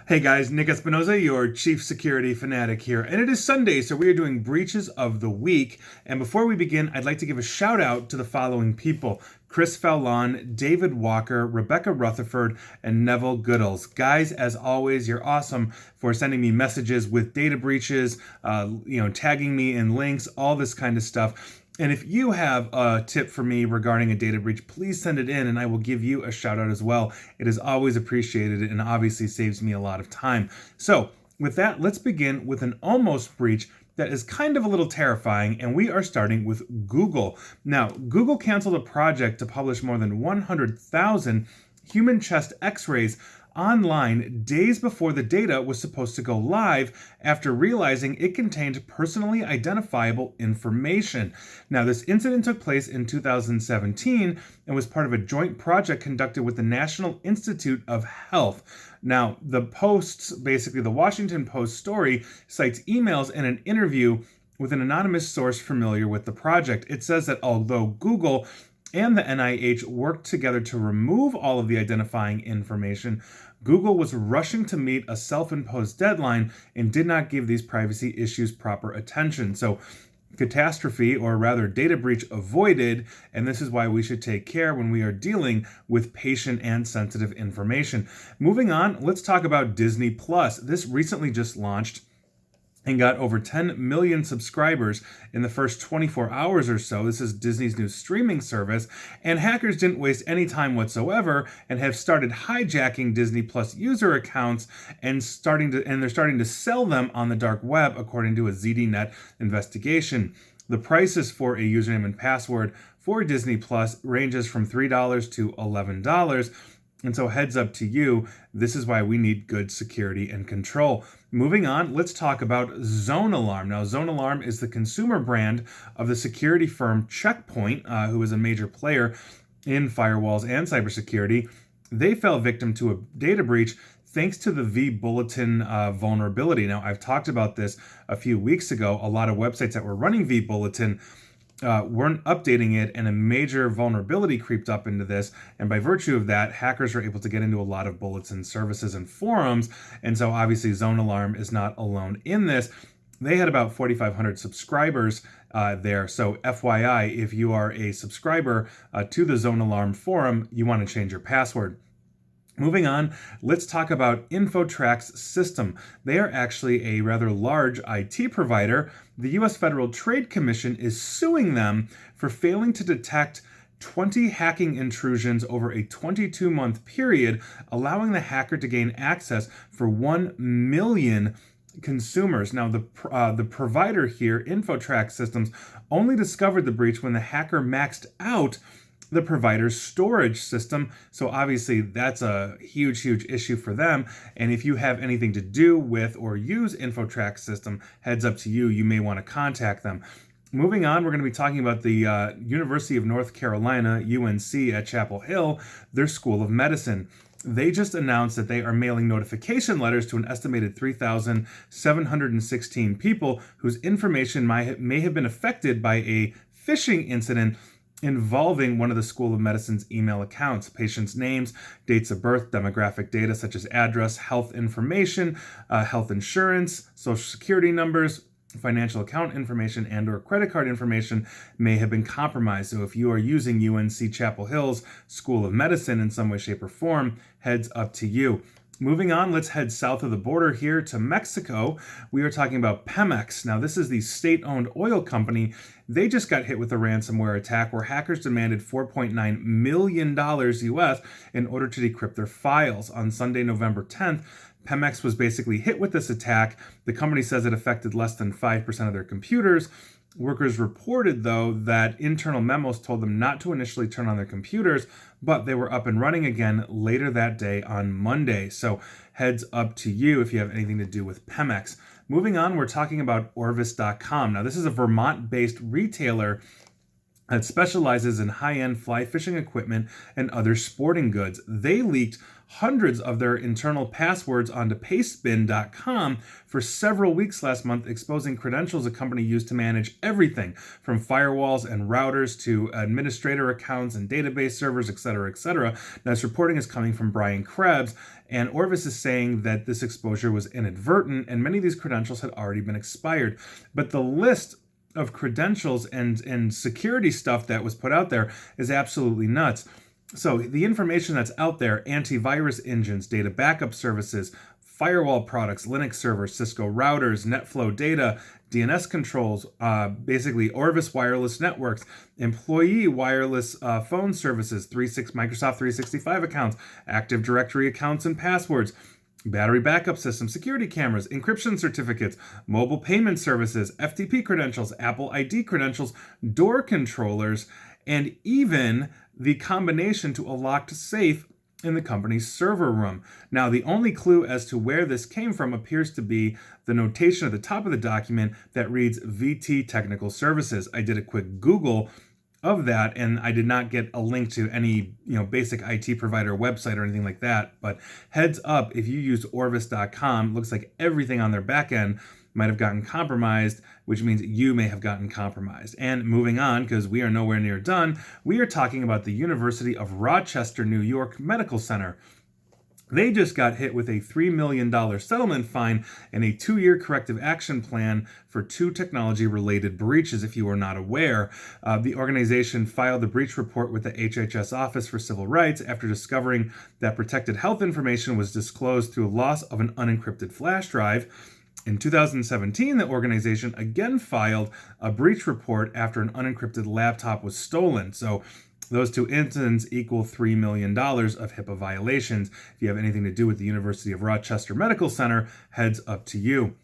Hey guys, Nick Espinoza, your chief security fanatic here, and it is Sunday, so we are doing breaches of the week. And before we begin, I'd like to give a shout out to the following people: Chris Fallon, David Walker, Rebecca Rutherford, and Neville Goodalls. Guys, as always, you're awesome for sending me messages with data breaches, tagging me in links, all this kind of stuff. And if you have a tip for me regarding a data breach, please send it in and I will give you a shout out as well. It is always appreciated and obviously saves me a lot of time. So, with that, let's begin with an almost breach that is kind of a little terrifying, and we are starting with Google. Now, Google canceled a project to publish more than 100,000 human chest x-rays online days before the data was supposed to go live after realizing it contained personally identifiable information. Now, this incident took place in 2017 and was part of a joint project conducted with the National Institute of Health. Now, the Washington Post story cites emails and an interview with an anonymous source familiar with the project. It says that although Google and the NIH worked together to remove all of the identifying information, Google was rushing to meet a self-imposed deadline and did not give these privacy issues proper attention. So, catastrophe, or rather data breach, avoided, and this is why we should take care when we are dealing with patient and sensitive information. Moving on, let's talk about Disney Plus. This recently just launched and got over 10 million subscribers in the first 24 hours or so. This is Disney's new streaming service, and hackers didn't waste any time whatsoever and have started hijacking Disney Plus user accounts and they're starting to sell them on the dark web, according to a ZDNet investigation. The prices for a username and password for Disney Plus ranges from $3 to $11. And so heads up to you, this is why we need good security and control. Moving on, let's talk about ZoneAlarm. Now, ZoneAlarm is the consumer brand of the security firm Check Point, who is a major player in firewalls and cybersecurity. They fell victim to a data breach thanks to the vBulletin vulnerability. Now, I've talked about this a few weeks ago. A lot of websites that were running vBulletin weren't updating it, and a major vulnerability creeped up into this. And by virtue of that, hackers are able to get into a lot of bulletin services and forums. And so obviously ZoneAlarm is not alone in this. They had about 4,500 subscribers there. So FYI, if you are a subscriber to the ZoneAlarm forum, you want to change your password. Moving on, let's talk about InfoTrack's system. They are actually a rather large IT provider. The U.S. Federal Trade Commission is suing them for failing to detect 20 hacking intrusions over a 22-month period, allowing the hacker to gain access for 1 million consumers. Now, the provider here, InfoTrack Systems, only discovered the breach when the hacker maxed out the provider's storage system. So obviously that's a huge issue for them. And if you have anything to do with or use InfoTrack system, heads up to you, you may want to contact them. Moving on, we're going to be talking about the University of North Carolina, UNC, at Chapel Hill, their School of Medicine. They just announced that they are mailing notification letters to an estimated 3,716 people whose information may have been affected by a phishing incident involving one of the School of Medicine's email accounts. Patients' names, dates of birth, demographic data such as address, health information, health insurance, social security numbers, financial account information, and or credit card information may have been compromised. So if you are using UNC Chapel Hill's School of Medicine in some way, shape, or form, heads up to you. Moving on, let's head south of the border here to Mexico. We are talking about Pemex. Now, this is the state-owned oil company. They just got hit with a ransomware attack where hackers demanded $4.9 million US in order to decrypt their files. On Sunday, November 10th, Pemex was basically hit with this attack. The company says it affected less than 5% of their computers. Workers reported, though, that internal memos told them not to initially turn on their computers, but they were up and running again later that day on Monday. So heads up to you if you have anything to do with Pemex. Moving on, we're talking about Orvis.com. Now, this is a Vermont-based retailer that specializes in high-end fly fishing equipment and other sporting goods. They leaked hundreds of their internal passwords onto pastebin.com for several weeks last month, exposing credentials the company used to manage everything from firewalls and routers to administrator accounts and database servers, etc., etc. Now, this reporting is coming from Brian Krebs, and Orvis is saying that this exposure was inadvertent and many of these credentials had already been expired. But the list of credentials and security stuff that was put out there is absolutely nuts. So the information that's out there, antivirus engines, data backup services, firewall products, Linux servers, Cisco routers, NetFlow data, DNS controls, basically Orvis wireless networks, employee wireless phone services, Microsoft 365 accounts, Active Directory accounts and passwords, battery backup systems, security cameras, encryption certificates, mobile payment services, FTP credentials, Apple ID credentials, door controllers, and even the combination to a locked safe in the company's server room. Now, the only clue as to where this came from appears to be the notation at the top of the document that reads VT Technical Services. I did a quick Google of that, and I did not get a link to any basic IT provider website or anything like that. But heads up, if you use Orvis.com, looks like everything on their back end might have gotten compromised, which means you may have gotten compromised. And moving on, because we are nowhere near done, we are talking about the University of Rochester, New York Medical Center. They just got hit with a $3 million settlement fine and a 2-year corrective action plan for 2 technology-related breaches, if you are not aware. The organization filed a breach report with the HHS Office for Civil Rights after discovering that protected health information was disclosed through loss of an unencrypted flash drive. In 2017, the organization again filed a breach report after an unencrypted laptop was stolen. So those 2 incidents equal $3 million of HIPAA violations. If you have anything to do with the University of Rochester Medical Center, heads up to you.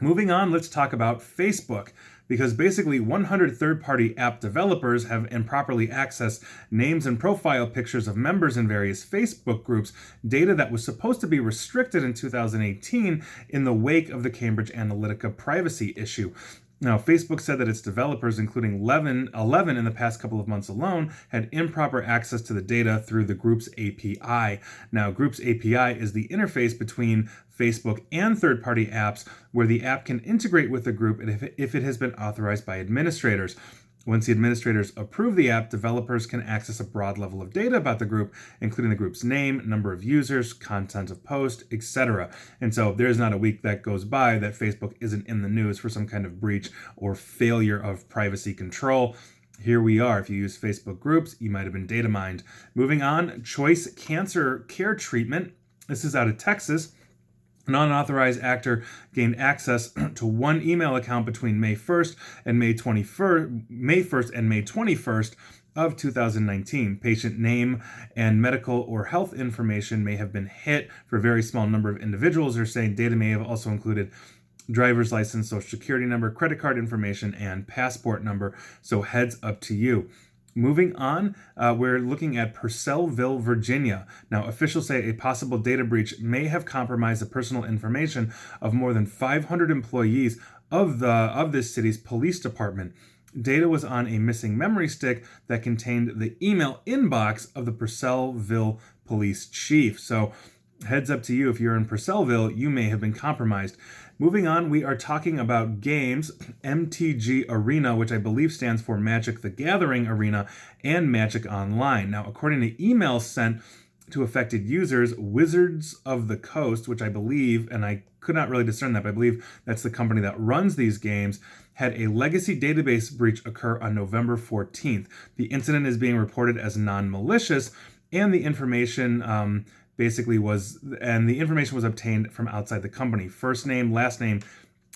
Moving on, let's talk about Facebook, because basically 100 third-party app developers have improperly accessed names and profile pictures of members in various Facebook groups, data that was supposed to be restricted in 2018 in the wake of the Cambridge Analytica privacy issue. Now, Facebook said that its developers, including 11 in the past couple of months alone, had improper access to the data through the Groups API. Now, Groups API is the interface between Facebook and third-party apps where the app can integrate with the group if it has been authorized by administrators. Once the administrators approve the app, developers can access a broad level of data about the group, including the group's name, number of users, content of post, etc. And so there's not a week that goes by that Facebook isn't in the news for some kind of breach or failure of privacy control. Here we are. If you use Facebook groups, you might have been data mined. Moving on, Choice Cancer Care Treatment. This is out of Texas. A non-authorized actor gained access to one email account between May 1st and May 21st of 2019. Patient name and medical or health information may have been hit for a very small number of individuals. They're saying data may have also included driver's license, social security number, credit card information, and passport number. So heads up to you. Moving on, we're looking at Purcellville, Virginia. Now, officials say a possible data breach may have compromised the personal information of more than 500 employees of this city's police department. Data was on a missing memory stick that contained the email inbox of the Purcellville police chief. So heads up to you, if you're in Purcellville, you may have been compromised. Moving on, we are talking about games, MTG Arena, which I believe stands for Magic the Gathering Arena, and Magic Online. Now, according to emails sent to affected users, Wizards of the Coast, which I believe, and I could not really discern that, but I believe that's the company that runs these games, had a legacy database breach occur on November 14th. The incident is being reported as non-malicious, and the information the information was obtained from outside the company. First name, last name,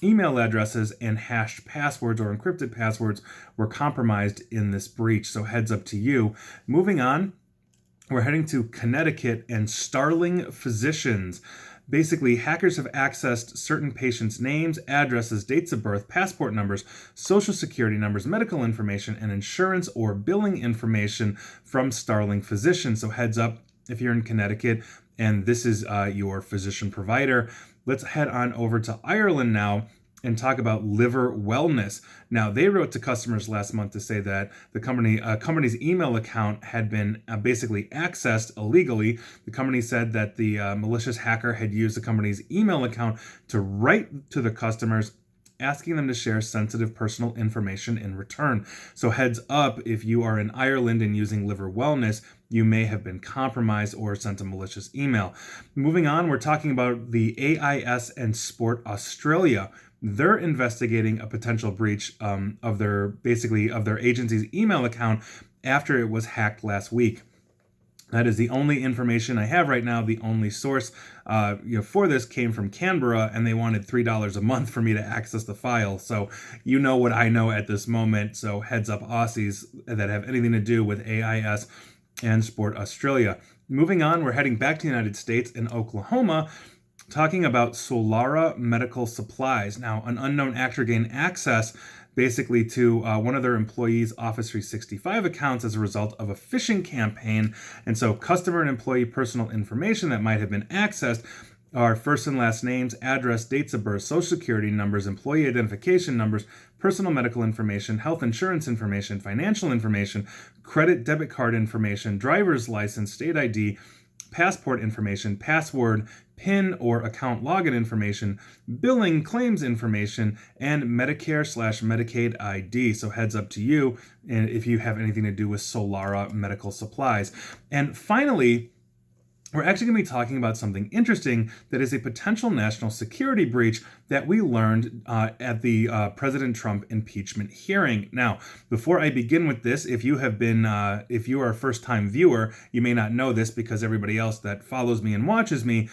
email addresses, and hashed passwords or encrypted passwords were compromised in this breach. So heads up to you. Moving on, we're heading to Connecticut and Starling Physicians. Basically, hackers have accessed certain patients' names, addresses, dates of birth, passport numbers, social security numbers, medical information, and insurance or billing information from Starling Physicians. So heads up, if you're in Connecticut and this is your physician provider. Let's head on over to Ireland now. and talk about Liver Wellness. Now, they wrote to customers last month to say that the company's email account had been basically accessed illegally. The company said that the malicious hacker had used the company's email account to write to the customers, asking them to share sensitive personal information in return. So heads up, if you are in Ireland and using Liver Wellness, you may have been compromised or sent a malicious email. Moving on, we're talking about the AIS and Sport Australia. They're investigating a potential breach of their agency's email account after it was hacked last week. That is the only information I have right now. The only source for this came from Canberra, and they wanted $3 a month for me to access the file. So you know what I know at this moment. So heads up, Aussies that have anything to do with AIS and Sport Australia. Moving on, we're heading back to the United States in Oklahoma, talking about Solara Medical Supplies. Now, an unknown actor gained access basically to one of their employees' Office 365 accounts as a result of a phishing campaign. And so customer and employee personal information that might have been accessed are first and last names, address, dates of birth, social security numbers, employee identification numbers, personal medical information, health insurance information, financial information, credit debit card information, driver's license, state ID, passport information, password, PIN or account login information, billing, claims information, and Medicare/Medicaid ID. So heads up to you and if you have anything to do with Solara Medical Supplies. And finally, we're actually going to be talking about something interesting that is a potential national security breach that we learned at the President Trump impeachment hearing. Now, before I begin with this, if you are a first-time viewer, you may not know this because everybody else that follows me and watches me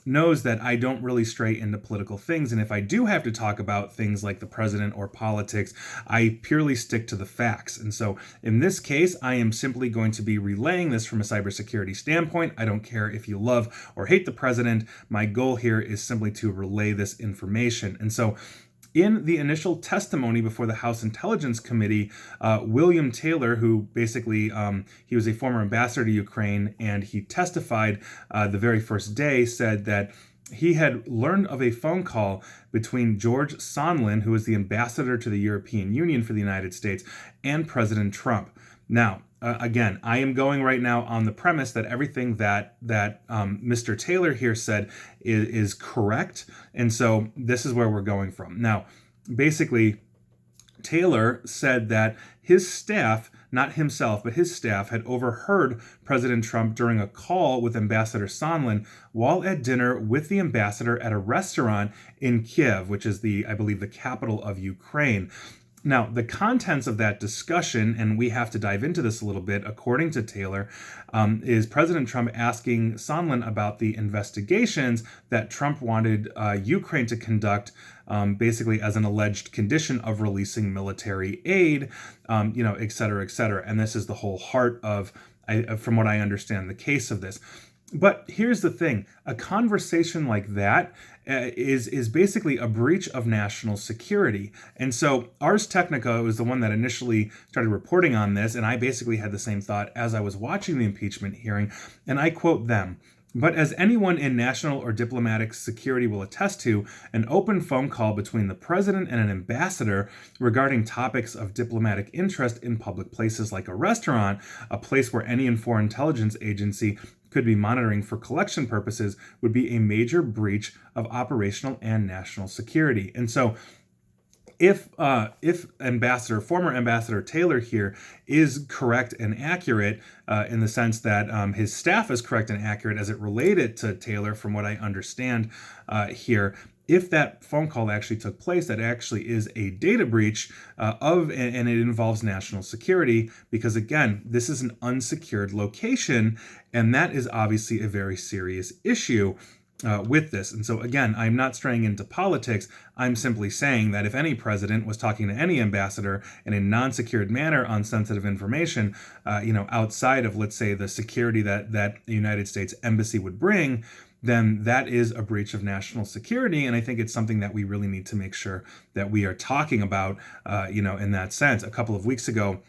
knows that I don't really stray into political things. And if I do have to talk about things like the president or politics, I purely stick to the facts. And so in this case, I am simply going to be relaying this from a cybersecurity standpoint. I don't care if you love or hate the president. My goal here is simply to relay this information. And so in the initial testimony before the House Intelligence Committee, William Taylor, who basically, he was a former ambassador to Ukraine, and he testified the very first day, said that he had learned of a phone call between George Sondland, who is the ambassador to the European Union for the United States, and President Trump. Now, again, I am going right now on the premise that everything that Mr. Taylor here said is correct. And so this is where we're going from. Now, basically, Taylor said that his staff, not himself, but his staff, had overheard President Trump during a call with Ambassador Sondland while at dinner with the ambassador at a restaurant in Kiev, which is I believe the capital of Ukraine. Now, the contents of that discussion, and we have to dive into this a little bit, according to Taylor, is President Trump asking Sondland about the investigations that Trump wanted Ukraine to conduct, basically as an alleged condition of releasing military aid, et cetera, et cetera. And this is the whole heart of, from what I understand, the case of this. But here's the thing, a conversation like that is basically a breach of national security. And so Ars Technica was the one that initially started reporting on this, and I basically had the same thought as I was watching the impeachment hearing, and I quote them. But as anyone in national or diplomatic security will attest to, an open phone call between the president and an ambassador regarding topics of diplomatic interest in public places like a restaurant, a place where any foreign intelligence agency could be monitoring for collection purposes, would be a major breach of operational and national security. And so if former Ambassador Taylor here is correct and accurate in the sense that his staff is correct and accurate as it related to Taylor, from what I understand here, if that phone call actually took place, that actually is a data breach and it involves national security, because again, this is an unsecured location, and that is obviously a very serious issue with this. And so again, I'm not straying into politics. I'm simply saying that if any president was talking to any ambassador in a non-secured manner on sensitive information, outside of, let's say, the security that the United States Embassy would bring, then that is a breach of national security. And I think it's something that we really need to make sure that we are talking about, in that sense. A couple of weeks ago,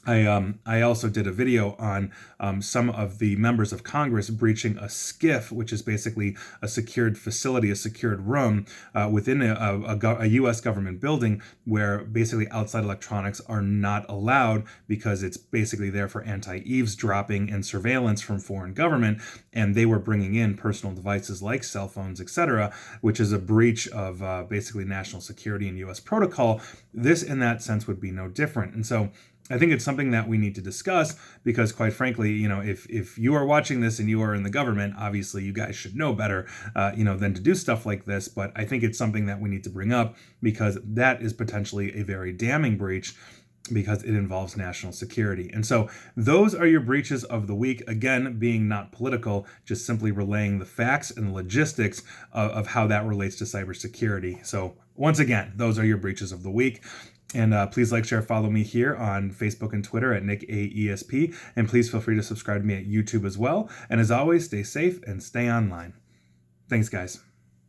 I also did a video on some of the members of Congress breaching a SCIF, which is basically a secured facility, a secured room within a U.S. government building, where basically outside electronics are not allowed because it's basically there for anti-eavesdropping and surveillance from foreign government. And they were bringing in personal devices like cell phones, etc., which is a breach of basically national security and U.S. protocol. This, in that sense, would be no different. And so I think it's something that we need to discuss because, quite frankly, if you are watching this and you are in the government, obviously you guys should know better, than to do stuff like this. But I think it's something that we need to bring up because that is potentially a very damning breach because it involves national security. And so those are your breaches of the week. Again, being not political, just simply relaying the facts and the logistics of how that relates to cybersecurity. So once again, those are your breaches of the week. And please like, share, follow me here on Facebook and Twitter at NickAESP. And please feel free to subscribe to me at YouTube as well. And as always, stay safe and stay online. Thanks, guys.